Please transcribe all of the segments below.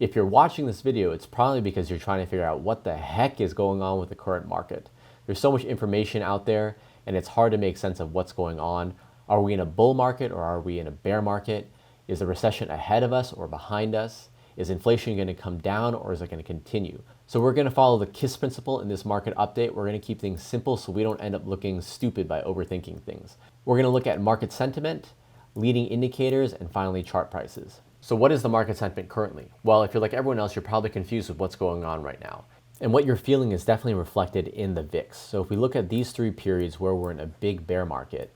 If you're watching this video, it's probably because you're trying to figure out what the heck is going on with the current market. There's so much information out there, and it's hard to make sense of what's going on. Are we in a bull market or are we in a bear market? Is the recession ahead of us or behind us? Is inflation going to come down or is it going to continue? So we're going to follow the KISS principle in this market update. We're going to keep things simple so we don't end up looking stupid by overthinking things. We're going to look at market sentiment, leading indicators, and finally chart prices. So what is the market sentiment currently? Well, if you're like everyone else, you're probably confused with what's going on right now. And what you're feeling is definitely reflected in the VIX. So if we look at these 3 periods where we're in a big bear market,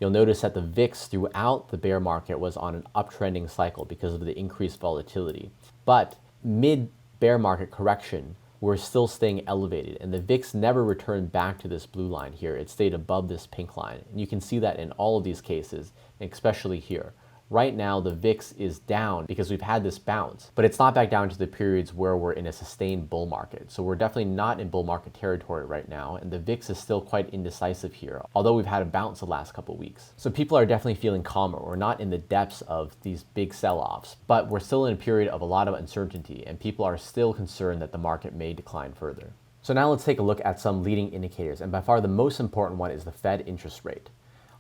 you'll notice that the VIX throughout the bear market was on an uptrending cycle because of the increased volatility. But mid-bear market correction, we're still staying elevated, and the VIX never returned back to this blue line here. It stayed above this pink line. And you can see that in all of these cases, especially here. Right now, the VIX is down because we've had this bounce, but it's not back down to the periods where we're in a sustained bull market. So we're definitely not in bull market territory right now, and the VIX is still quite indecisive here, although we've had a bounce the last couple of weeks. So people are definitely feeling calmer. We're not in the depths of these big sell-offs, but we're still in a period of a lot of uncertainty, and people are still concerned that the market may decline further. So now let's take a look at some leading indicators, and by far the most important one is the Fed interest rate.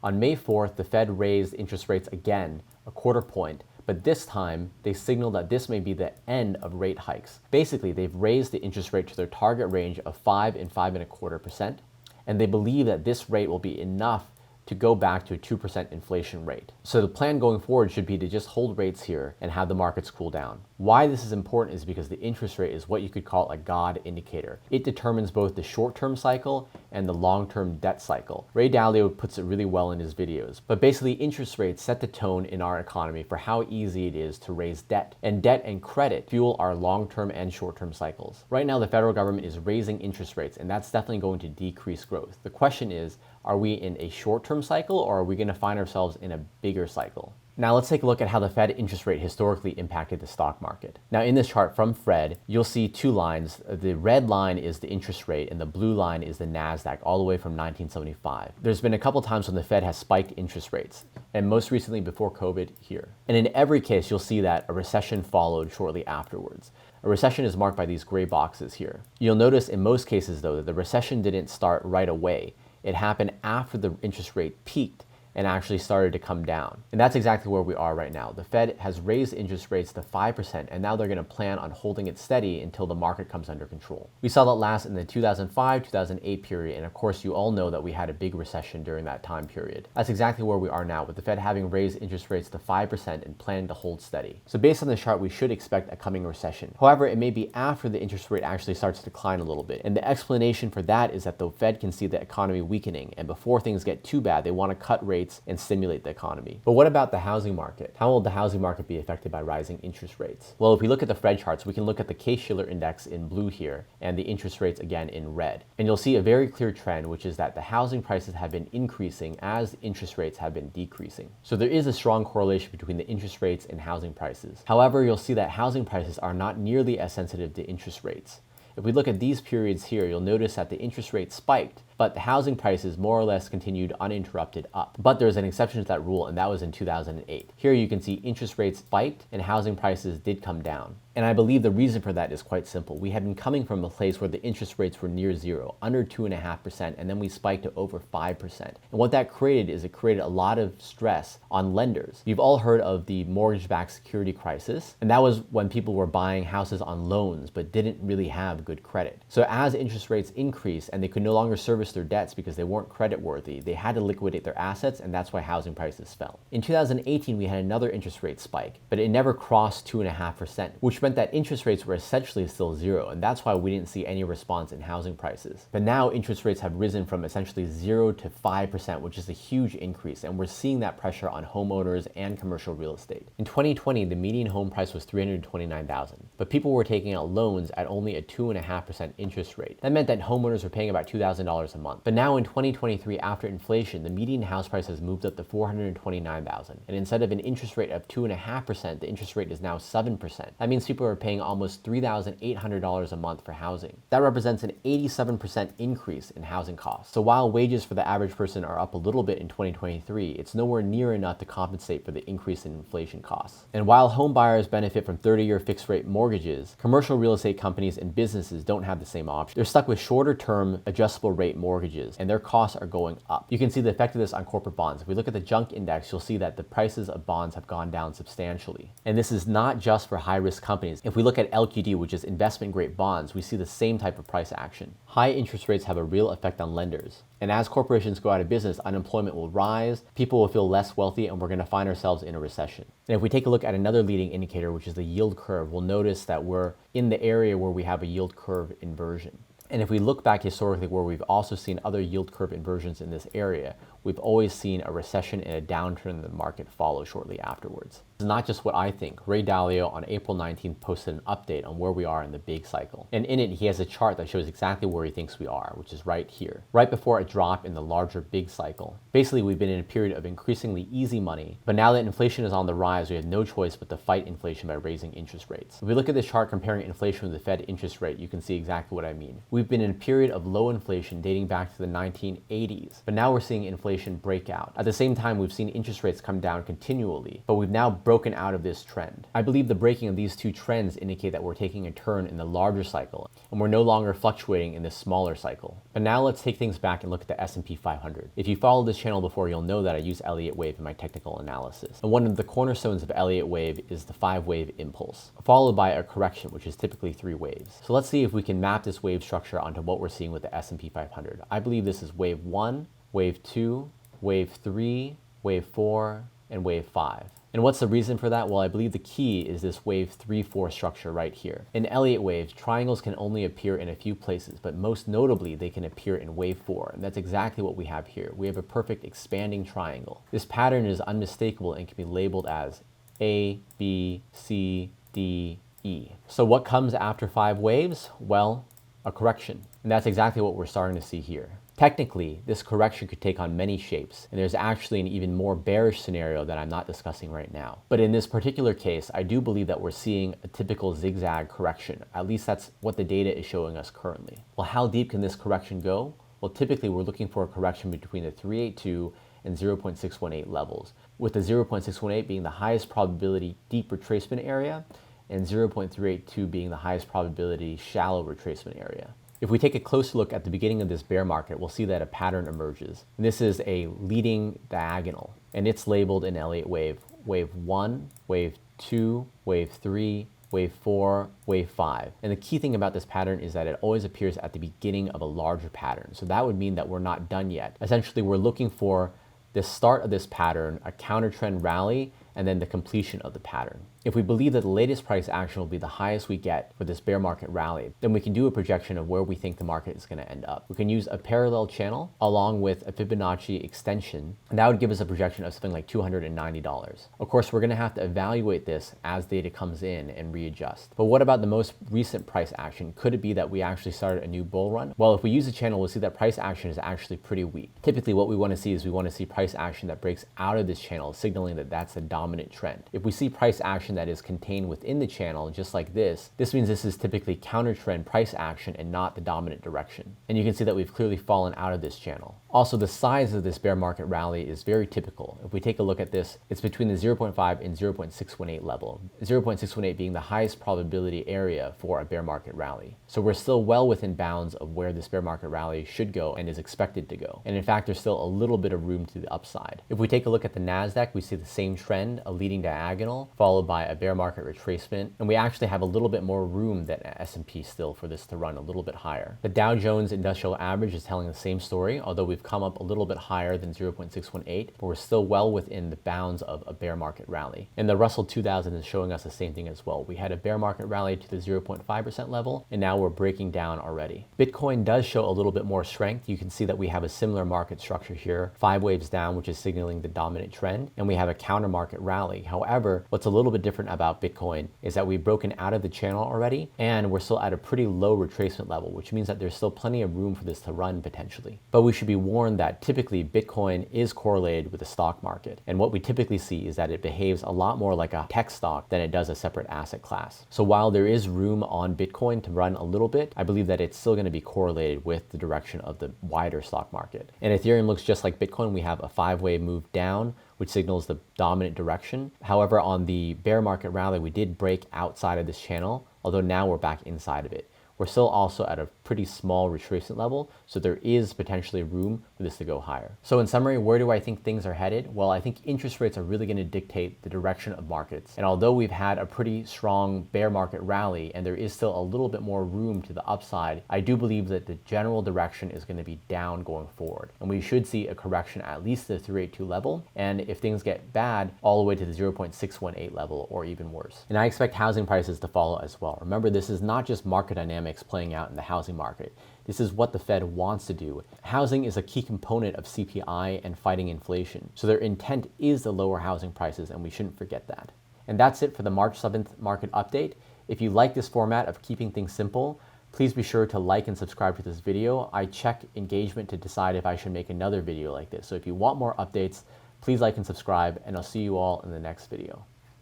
On May 4th, the Fed raised interest rates again, a quarter point, but this time they signaled that this may be the end of rate hikes. Basically, they've raised the interest rate to their target range of 5 and 5.25%, and they believe that this rate will be enough to go back to a 2% inflation rate. So the plan going forward should be to just hold rates here and have the markets cool down. Why this is important is because the interest rate is what you could call a God indicator. It determines both the short-term cycle and the long-term debt cycle. Ray Dalio puts it really well in his videos. But basically, interest rates set the tone in our economy for how easy it is to raise debt. And debt and credit fuel our long-term and short-term cycles. Right now, the federal government is raising interest rates, and that's definitely going to decrease growth. The question is, are we in a short-term cycle or are we going to find ourselves in a bigger cycle? Now let's take a look at how the Fed interest rate historically impacted the stock market. Now in this chart from Fred, you'll see 2 lines. The red line is the interest rate and the blue line is the Nasdaq, all the way from 1975. There's been a couple times when the Fed has spiked interest rates, and most recently before COVID here. And in every case, you'll see that a recession followed shortly afterwards. A recession is marked by these gray boxes here. You'll notice in most cases though that the recession didn't start right away. It happened after the interest rate peaked and actually started to come down. And that's exactly where we are right now. The Fed has raised interest rates to 5%, and now they're going to plan on holding it steady until the market comes under control. We saw that last in the 2005-2008 period, and of course you all know that we had a big recession during that time period. That's exactly where we are now, with the Fed having raised interest rates to 5% and planning to hold steady. So based on the chart, we should expect a coming recession. However, it may be after the interest rate actually starts to decline a little bit. And the explanation for that is that the Fed can see the economy weakening, and before things get too bad, they want to cut rates and stimulate the economy. But what about the housing market? How will the housing market be affected by rising interest rates? Well, if we look at the Fed charts, we can look at the Case-Shiller index in blue here and the interest rates again in red. And you'll see a very clear trend, which is that the housing prices have been increasing as interest rates have been decreasing. So there is a strong correlation between the interest rates and housing prices. However, you'll see that housing prices are not nearly as sensitive to interest rates. If we look at these periods here, you'll notice that the interest rate spiked, but the housing prices more or less continued uninterrupted up. But there's an exception to that rule, and that was in 2008. Here you can see interest rates spiked and housing prices did come down. And I believe the reason for that is quite simple. We had been coming from a place where the interest rates were near zero, under 2.5%, and then we spiked to over 5%. And what that created is it created a lot of stress on lenders. You've all heard of the mortgage-backed security crisis, and that was when people were buying houses on loans but didn't really have good credit. So as interest rates increased and they could no longer service their debts because they weren't credit worthy, they had to liquidate their assets, and that's why housing prices fell. In 2018, we had another interest rate spike, but it never crossed 2.5%, which meant that interest rates were essentially still zero, and that's why we didn't see any response in housing prices. But now interest rates have risen from essentially 0 to 5%, which is a huge increase, and we're seeing that pressure on homeowners and commercial real estate. In 2020, the median home price was $329,000, but people were taking out loans at only a 2.5% interest rate. That meant that homeowners were paying about $2,000 $1,000 a month. But now in 2023, after inflation, the median house price has moved up to $429,000. And instead of an interest rate of 2.5%, the interest rate is now 7%. That means people are paying almost $3,800 a month for housing. That represents an 87% increase in housing costs. So while wages for the average person are up a little bit in 2023, it's nowhere near enough to compensate for the increase in inflation costs. And while home buyers benefit from 30-year fixed rate mortgages, commercial real estate companies and businesses don't have the same option. They're stuck with shorter term adjustable rate mortgages, and their costs are going up. You can see the effect of this on corporate bonds. If we look at the junk index, you'll see that the prices of bonds have gone down substantially. And this is not just for high risk companies. If we look at LQD, which is investment grade bonds, we see the same type of price action. High interest rates have a real effect on lenders. And as corporations go out of business, unemployment will rise, people will feel less wealthy, and we're going to find ourselves in a recession. And if we take a look at another leading indicator, which is the yield curve, we'll notice that we're in the area where we have a yield curve inversion. And if we look back historically where we've also seen other yield curve inversions in this area, we've always seen a recession and a downturn in the market follow shortly afterwards. It's not just what I think. Ray Dalio on April 19th posted an update on where we are in the big cycle. And in it, he has a chart that shows exactly where he thinks we are, which is right here, right before a drop in the larger big cycle. Basically, we've been in a period of increasingly easy money, but now that inflation is on the rise, we have no choice but to fight inflation by raising interest rates. If we look at this chart comparing inflation with the Fed interest rate, you can see exactly what I mean. We've been in a period of low inflation dating back to the 1980s, but now we're seeing inflation break out. At the same time, we've seen interest rates come down continually, but we've now broken out of this trend. I believe the breaking of these two trends indicate that we're taking a turn in the larger cycle, and we're no longer fluctuating in this smaller cycle. But now let's take things back and look at the S&P 500. If you followed this channel before, you'll know that I use Elliott wave in my technical analysis. And one of the cornerstones of Elliott wave is the 5-wave impulse, followed by a correction, which is typically 3 waves. So let's see if we can map this wave structure onto what we're seeing with the S&P 500. I believe this is wave 1, wave 2, wave 3, wave 4, and wave 5. And what's the reason for that? Well, I believe the key is this wave 3-4 structure right here. In Elliott waves, triangles can only appear in a few places, but most notably, they can appear in wave 4. And that's exactly what we have here. We have a perfect expanding triangle. This pattern is unmistakable and can be labeled as A, B, C, D, E. So what comes after 5 waves? Well, a correction. And that's exactly what we're starting to see here. Technically, this correction could take on many shapes, and there's actually an even more bearish scenario that I'm not discussing right now. But in this particular case, I do believe that we're seeing a typical zigzag correction. At least that's what the data is showing us currently. Well, how deep can this correction go? Well, typically we're looking for a correction between the 382 and 0.618 levels, with the 0.618 being the highest probability deep retracement area, and 0.382 being the highest probability shallow retracement area. If we take a closer look at the beginning of this bear market, we'll see that a pattern emerges. And this is a leading diagonal, and it's labeled in Elliott wave, wave 1, wave 2, wave 3, wave 4, wave 5. And the key thing about this pattern is that it always appears at the beginning of a larger pattern. So that would mean that we're not done yet. Essentially, we're looking for the start of this pattern, a counter trend rally, and then the completion of the pattern. If we believe that the latest price action will be the highest we get for this bear market rally, then we can do a projection of where we think the market is going to end up. We can use a parallel channel along with a Fibonacci extension, and that would give us a projection of something like $290. Of course, we're going to have to evaluate this as data comes in and readjust. But what about the most recent price action? Could it be that we actually started a new bull run? Well, if we use the channel, we'll see that price action is actually pretty weak. Typically, what we want to see is we want to see price action that breaks out of this channel, signaling that that's the dominant trend. If we see price action that is contained within the channel, just like this means this is typically counter trend price action and not the dominant direction. And you can see that we've clearly fallen out of this channel. Also, the size of this bear market rally is very typical. If we take a look at this, it's between the 0.5 and 0.618 level, 0.618 being the highest probability area for a bear market rally. So we're still well within bounds of where this bear market rally should go and is expected to go. And in fact, there's still a little bit of room to the upside. If we take a look at the Nasdaq, we see the same trend, a leading diagonal, followed by a bear market retracement. And we actually have a little bit more room than S&P still for this to run a little bit higher. The Dow Jones Industrial Average is telling the same story, although we've come up a little bit higher than 0.618, but we're still well within the bounds of a bear market rally. And the Russell 2000 is showing us the same thing as well. We had a bear market rally to the 0.5% level, and now we're breaking down already. Bitcoin does show a little bit more strength. You can see that we have a similar market structure here, 5 waves down, which is signaling the dominant trend, and we have a counter market rally. However, what's a little bit different different about Bitcoin is that we've broken out of the channel already, and we're still at a pretty low retracement level, which means that there's still plenty of room for this to run potentially. But we should be warned that typically Bitcoin is correlated with the stock market. And what we typically see is that it behaves a lot more like a tech stock than it does a separate asset class. So while there is room on Bitcoin to run a little bit, I believe that it's still going to be correlated with the direction of the wider stock market. And Ethereum looks just like Bitcoin. We have a 5-way move down, which signals the dominant direction. However, on the bear market rally, we did break outside of this channel, although now we're back inside of it. We're still also at a pretty small retracement level, so there is potentially room for this to go higher. So in summary, where do I think things are headed? Well, I think interest rates are really going to dictate the direction of markets. And although we've had a pretty strong bear market rally and there is still a little bit more room to the upside, I do believe that the general direction is going to be down going forward. And we should see a correction at least to the 382 level. And if things get bad, all the way to the 0.618 level or even worse. And I expect housing prices to follow as well. Remember, this is not just market dynamics playing out in the housing market. This is what the Fed wants to do. Housing is a key component of CPI and fighting inflation. So their intent is to lower housing prices, and we shouldn't forget that. And that's it for the March 7th market update. If you like this format of keeping things simple, please be sure to like and subscribe to this video. I check engagement to decide if I should make another video like this. So if you want more updates, please like and subscribe, and I'll see you all in the next video.